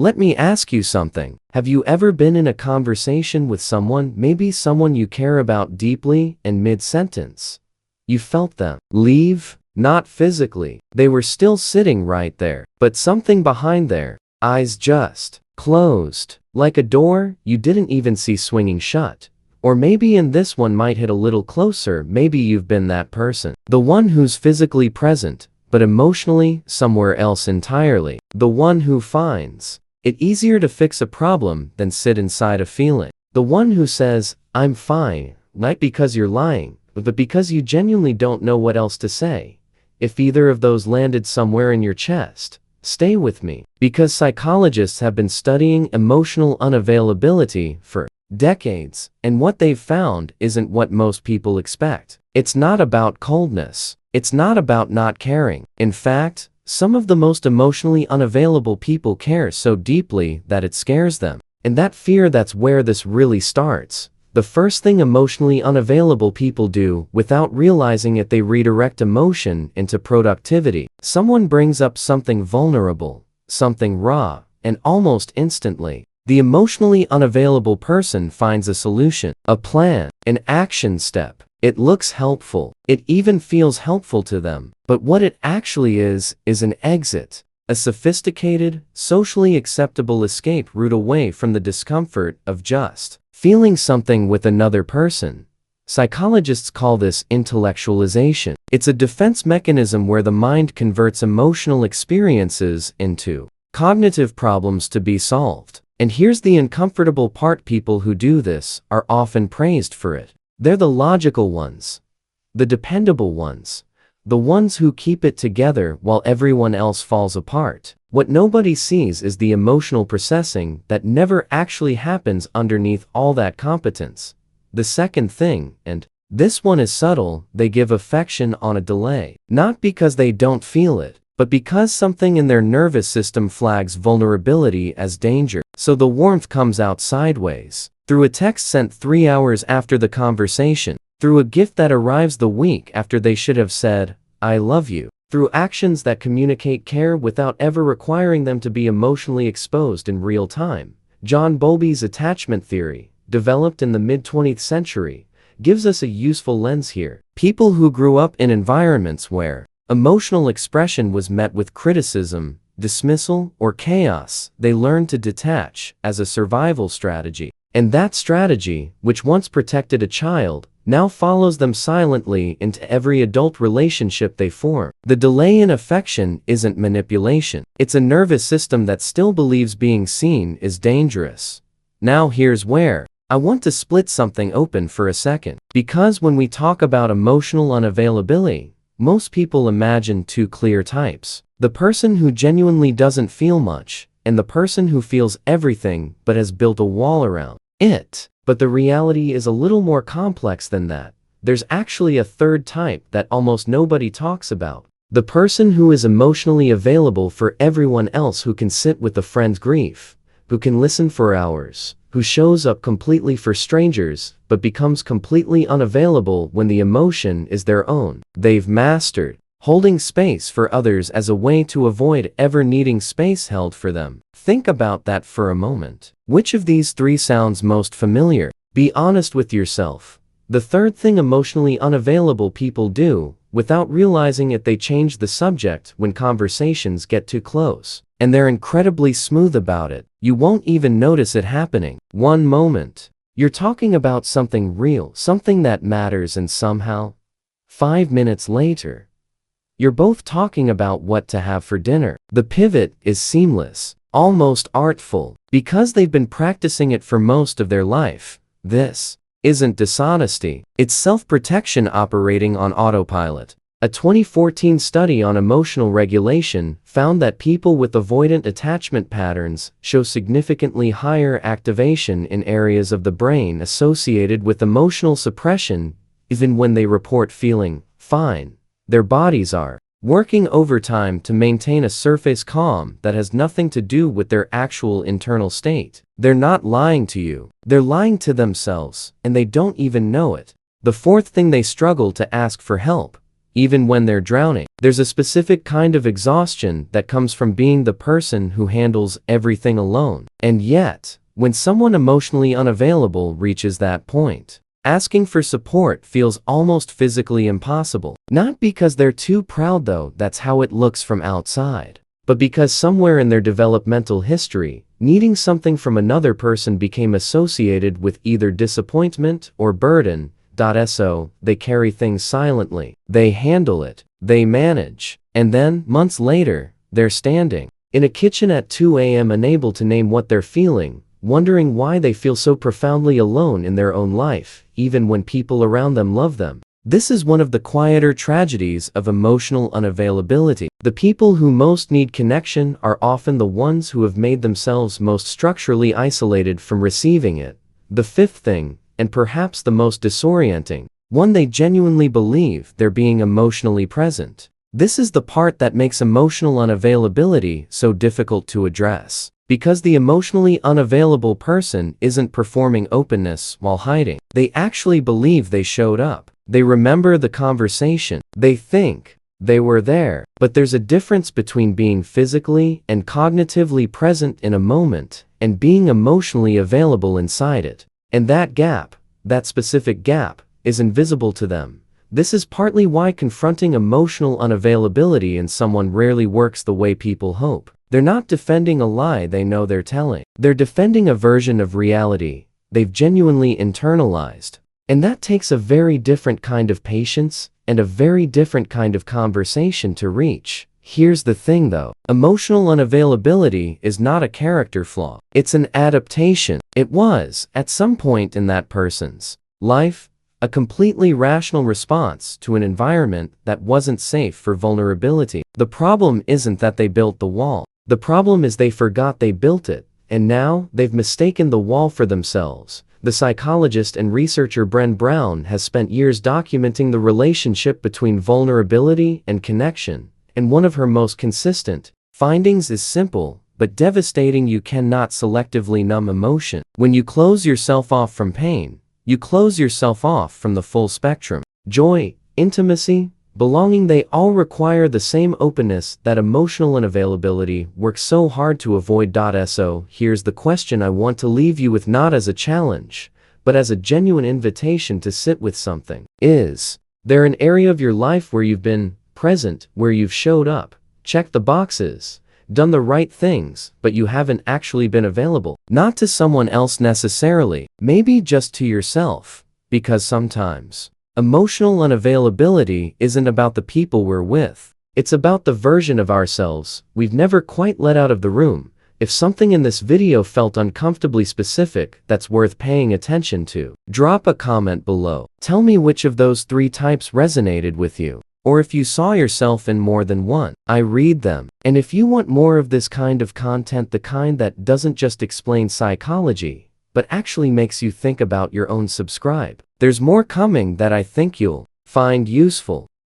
Let me ask you something. Have you ever been in a conversation with someone, maybe someone you care about deeply, and mid-sentence you felt them leave? Not physically. They were still sitting right there, but something behind their eyes just closed. Like a door you didn't even see swinging shut. Or maybe in this one might hit a little closer, maybe you've been that person. The one who's physically present, but emotionally somewhere else entirely. The one who finds it easier to fix a problem than sit inside a feeling. The one who says, I'm fine, not because you're lying, but because you genuinely don't know what else to say. If either of those landed somewhere in your chest, stay with me. Because psychologists have been studying emotional unavailability for decades, and what they've found isn't what most people expect. It's not about coldness. It's not about not caring. In fact, some of the most emotionally unavailable people care so deeply that it scares them. And that fear, that's where this really starts. The first thing emotionally unavailable people do, without realizing it, they redirect emotion into productivity. Someone brings up something vulnerable, something raw, and almost instantly, the emotionally unavailable person finds a solution, a plan, an action step. It looks helpful. It even feels helpful to them. But what it actually is an exit. A sophisticated, socially acceptable escape route away from the discomfort of just feeling something with another person. Psychologists call this intellectualization. It's a defense mechanism where the mind converts emotional experiences into cognitive problems to be solved. And here's the uncomfortable part: people who do this are often praised for it. They're the logical ones, the dependable ones, the ones who keep it together while everyone else falls apart. What nobody sees is the emotional processing that never actually happens underneath all that competence. The second thing, and this one is subtle, they give affection on a delay. Not because they don't feel it, but because something in their nervous system flags vulnerability as danger. So the warmth comes out sideways. Through a text sent 3 hours after the conversation. Through a gift that arrives the week after they should have said, I love you. Through actions that communicate care without ever requiring them to be emotionally exposed in real time. John Bowlby's attachment theory, developed in the mid-20th century, gives us a useful lens here. People who grew up in environments where emotional expression was met with criticism, dismissal, or chaos, they learned to detach as a survival strategy. And that strategy, which once protected a child, now follows them silently into every adult relationship they form. The delay in affection isn't manipulation. It's a nervous system that still believes being seen is dangerous. Now here's where I want to split something open for a second. Because when we talk about emotional unavailability, most people imagine two clear types. The person who genuinely doesn't feel much, and the person who feels everything but has built a wall around it. But the reality is a little more complex than that. There's actually a third type that almost nobody talks about. The person who is emotionally available for everyone else, who can sit with a friend's grief, who can listen for hours, who shows up completely for strangers, but becomes completely unavailable when the emotion is their own. They've mastered holding space for others as a way to avoid ever needing space held for them. Think about that for a moment. Which of these three sounds most familiar? Be honest with yourself. The third thing emotionally unavailable people do, without realizing it, they change the subject when conversations get too close. And they're incredibly smooth about it. You won't even notice it happening. One moment, you're talking about something real, something that matters, and somehow, 5 minutes later, you're both talking about what to have for dinner. The pivot is seamless, almost artful, because they've been practicing it for most of their life. This isn't dishonesty. It's self-protection operating on autopilot. A 2014 study on emotional regulation found that people with avoidant attachment patterns show significantly higher activation in areas of the brain associated with emotional suppression, even when they report feeling fine. Their bodies are working overtime to maintain a surface calm that has nothing to do with their actual internal state. They're not lying to you. They're lying to themselves, and they don't even know it. The fourth thing, they struggle to ask for help. even when they're drowning. There's a specific kind of exhaustion that comes from being the person who handles everything alone. And yet, when someone emotionally unavailable reaches that point, asking for support feels almost physically impossible. Not because they're too proud though, that's how it looks from outside, but because somewhere in their developmental history, needing something from another person became associated with either disappointment or burden. So they carry things silently, they handle it, they manage, and then, months later, they're standing in a kitchen at 2 a.m. unable to name what they're feeling, wondering why they feel so profoundly alone in their own life, even when people around them love them. This is one of the quieter tragedies of emotional unavailability. The people who most need connection are often the ones who have made themselves most structurally isolated from receiving it. The fifth thing, and perhaps the most disorienting one, they genuinely believe they're being emotionally present. This is the part that makes emotional unavailability so difficult to address. Because the emotionally unavailable person isn't performing openness while hiding. They actually believe they showed up. They remember the conversation. They think they were there. But there's a difference between being physically and cognitively present in a moment and being emotionally available inside it. And that gap, that specific gap, is invisible to them. This is partly why confronting emotional unavailability in someone rarely works the way people hope. They're not defending a lie they know they're telling. They're defending a version of reality they've genuinely internalized. And that takes a very different kind of patience and a very different kind of conversation to reach. Here's the thing though, emotional unavailability is not a character flaw. It's an adaptation. It was, at some point in that person's life, a completely rational response to an environment that wasn't safe for vulnerability. The problem isn't that they built the wall. The problem is they forgot they built it, and now they've mistaken the wall for themselves. The psychologist and researcher Brené Brown has spent years documenting the relationship between vulnerability and connection, and one of her most consistent findings is simple but devastating: you cannot selectively numb emotion. When you close yourself off from pain, you close yourself off from the full spectrum. Joy, intimacy, belonging, they all require the same openness that emotional unavailability works so hard to avoid. So here's the question I want to leave you with, not as a challenge, but as a genuine invitation to sit with something. Is there an area of your life where you've been present, where you've showed up, checked the boxes, done the right things, but you haven't actually been available? Not to someone else necessarily, maybe just to yourself, because sometimes emotional unavailability isn't about the people we're with. It's about the version of ourselves we've never quite let out of the room. If something in this video felt uncomfortably specific, that's worth paying attention to. Drop a comment below. Tell me which of those 3 types resonated with you, or if you saw yourself in more than one. I read them. And if you want more of this kind of content, the kind that doesn't just explain psychology, but actually makes you think about your own, subscribe. There's more coming that I think you'll find useful.